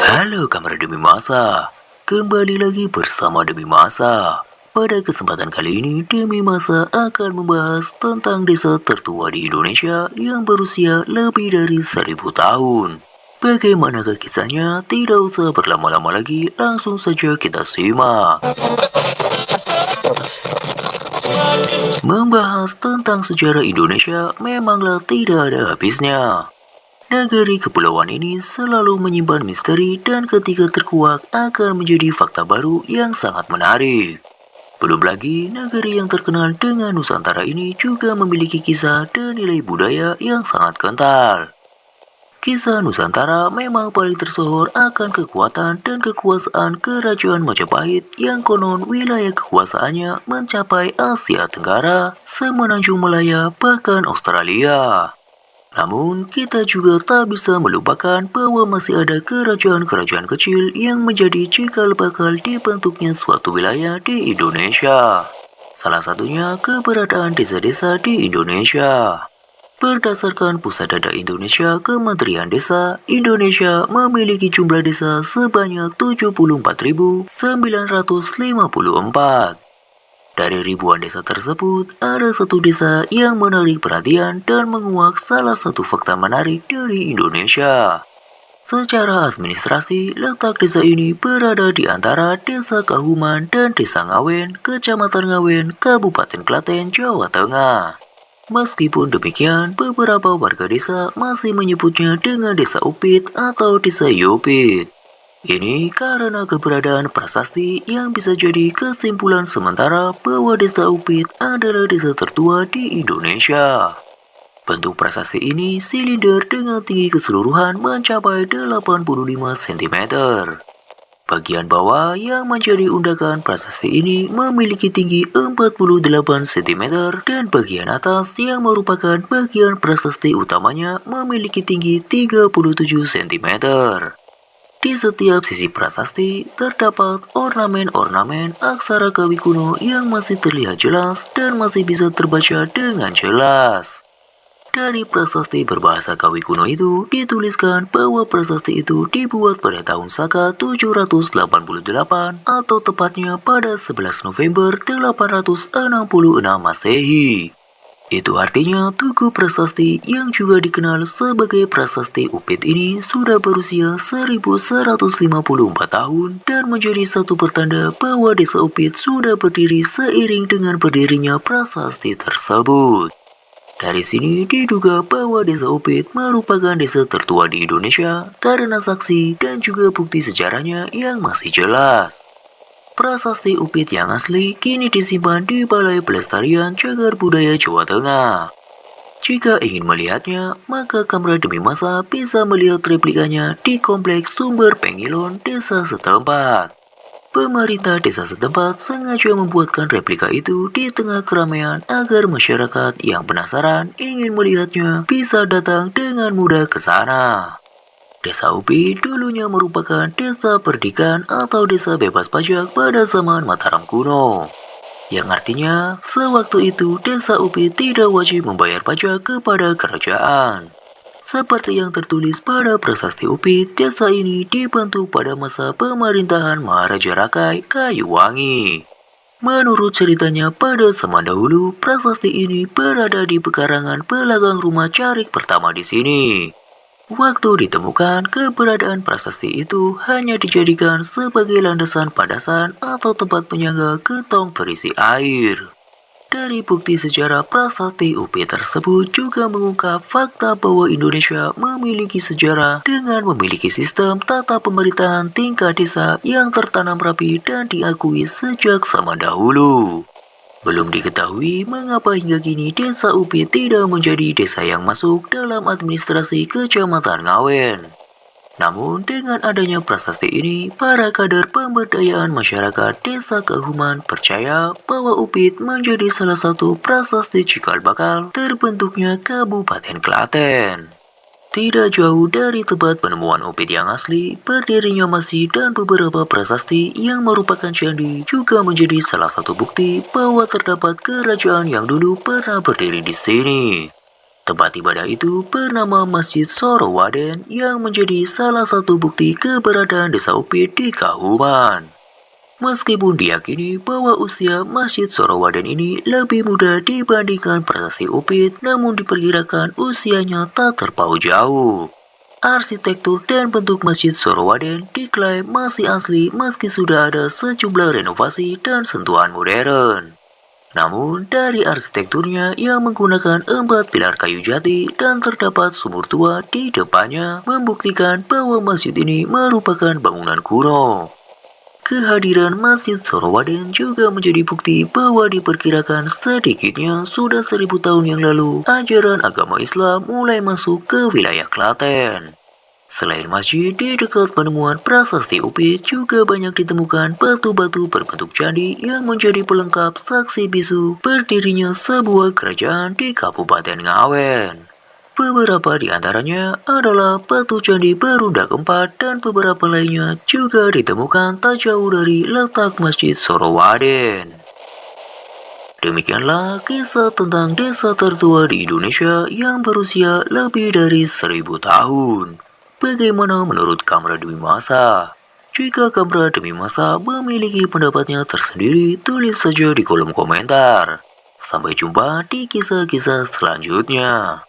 Halo kamar Demi Masa, kembali lagi bersama Demi Masa. Pada kesempatan kali ini, Demi Masa akan membahas tentang desa tertua di Indonesia yang berusia lebih dari 1000 tahun. Bagaimanakah kisahnya? Tidak usah berlama-lama lagi, langsung saja kita simak. Membahas tentang sejarah Indonesia memanglah tidak ada habisnya. Negeri kepulauan ini selalu menyimpan misteri dan ketika terkuak akan menjadi fakta baru yang sangat menarik. Belum lagi, negeri yang terkenal dengan Nusantara ini juga memiliki kisah dan nilai budaya yang sangat kental. Kisah Nusantara memang paling tersohor akan kekuatan dan kekuasaan Kerajaan Majapahit yang konon wilayah kekuasaannya mencapai Asia Tenggara, Semenanjung Malaya, bahkan Australia. Namun, kita juga tak bisa melupakan bahwa masih ada kerajaan-kerajaan kecil yang menjadi cikal bakal dibentuknya suatu wilayah di Indonesia. Salah satunya keberadaan desa-desa di Indonesia. Berdasarkan Pusat Data Indonesia Kementerian Desa, Indonesia memiliki jumlah desa sebanyak 74.954. Dari ribuan desa tersebut, ada satu desa yang menarik perhatian dan menguak salah satu fakta menarik dari Indonesia. Secara administrasi, letak desa ini berada di antara Desa Kahuman dan Desa Ngawen, Kecamatan Ngawen, Kabupaten Klaten, Jawa Tengah. Meskipun demikian, beberapa warga desa masih menyebutnya dengan Desa Upit atau Desa Yopit. Ini karena keberadaan prasasti yang bisa jadi kesimpulan sementara bahwa Desa Upit adalah desa tertua di Indonesia. Bentuk prasasti ini silinder dengan tinggi keseluruhan mencapai 85 cm. Bagian bawah yang menjadi undakan prasasti ini memiliki tinggi 48 cm dan bagian atas yang merupakan bagian prasasti utamanya memiliki tinggi 37 cm. Di setiap sisi prasasti terdapat ornamen-ornamen aksara Kawi kuno yang masih terlihat jelas dan masih bisa terbaca dengan jelas. Dari prasasti berbahasa Kawi kuno itu dituliskan bahwa prasasti itu dibuat pada tahun Saka 788 atau tepatnya pada 11 November 866 Masehi. Itu artinya Tugu Prasasti yang juga dikenal sebagai Prasasti Upit ini sudah berusia 1154 tahun dan menjadi satu pertanda bahwa Desa Upit sudah berdiri seiring dengan berdirinya prasasti tersebut. Dari sini diduga bahwa Desa Upit merupakan desa tertua di Indonesia karena saksi dan juga bukti sejarahnya yang masih jelas. Prasasti Upit yang asli kini disimpan di Balai Pelestarian Cagar Budaya Jawa Tengah. Jika ingin melihatnya, maka kamera Demi Masa bisa melihat replikanya di Kompleks Sumber Pengilon desa setempat. Pemerintah desa setempat sengaja membuatkan replika itu di tengah keramaian agar masyarakat yang penasaran ingin melihatnya bisa datang dengan mudah ke sana. Desa Upit dulunya merupakan desa perdikan atau desa bebas pajak pada zaman Mataram kuno. Yang artinya, sewaktu itu Desa Upit tidak wajib membayar pajak kepada kerajaan. Seperti yang tertulis pada Prasasti Upit, desa ini dibentuk pada masa pemerintahan Maharaja Rakai Kayuwangi. Menurut ceritanya pada zaman dahulu, prasasti ini berada di pekarangan belakang rumah Carik pertama di sini. Waktu ditemukan, keberadaan prasasti itu hanya dijadikan sebagai landasan padasan atau tempat penyangga gentong berisi air. Dari bukti sejarah prasasti Upit tersebut juga mengungkap fakta bahwa Indonesia memiliki sejarah dengan memiliki sistem tata pemerintahan tingkat desa yang tertanam rapi dan diakui sejak zaman dahulu. Belum diketahui mengapa hingga kini Desa Upit tidak menjadi desa yang masuk dalam administrasi Kecamatan Ngawen. Namun dengan adanya prasasti ini, para kader pemberdayaan masyarakat Desa Kahuman percaya bahwa Upit menjadi salah satu prasasti cikal bakal terbentuknya Kabupaten Klaten. Tidak jauh dari tempat penemuan Upit yang asli, berdirinya masjid dan beberapa prasasti yang merupakan candi juga menjadi salah satu bukti bahwa terdapat kerajaan yang dulu pernah berdiri di sini. Tempat ibadah itu bernama Masjid Sorowaden yang menjadi salah satu bukti keberadaan Desa Upit di Kauman. Meskipun diyakini bahwa usia Masjid Sorowaden ini lebih muda dibandingkan Prasasti Upit, namun diperkirakan usianya tak terpaut jauh. Arsitektur dan bentuk Masjid Sorowaden diklaim masih asli meski sudah ada sejumlah renovasi dan sentuhan modern. Namun, dari arsitekturnya yang menggunakan 4 pilar kayu jati dan terdapat sumur tua di depannya membuktikan bahwa masjid ini merupakan bangunan kuno. Kehadiran Masjid Sorowaden juga menjadi bukti bahwa diperkirakan sedikitnya sudah 1000 tahun yang lalu ajaran agama Islam mulai masuk ke wilayah Klaten. Selain masjid, di dekat penemuan prasasti Upit juga banyak ditemukan batu-batu berbentuk candi yang menjadi pelengkap saksi bisu berdirinya sebuah kerajaan di Kabupaten Ngawen. Beberapa di antaranya adalah batu candi Berunda keempat dan beberapa lainnya juga ditemukan tak jauh dari letak Masjid Sorowaden. Demikianlah kisah tentang desa tertua di Indonesia yang berusia lebih dari 1000 tahun. Bagaimana menurut Kamera Demi Masa? Jika Kamera Demi Masa memiliki pendapatnya tersendiri, tulis saja di kolom komentar. Sampai jumpa di kisah-kisah selanjutnya.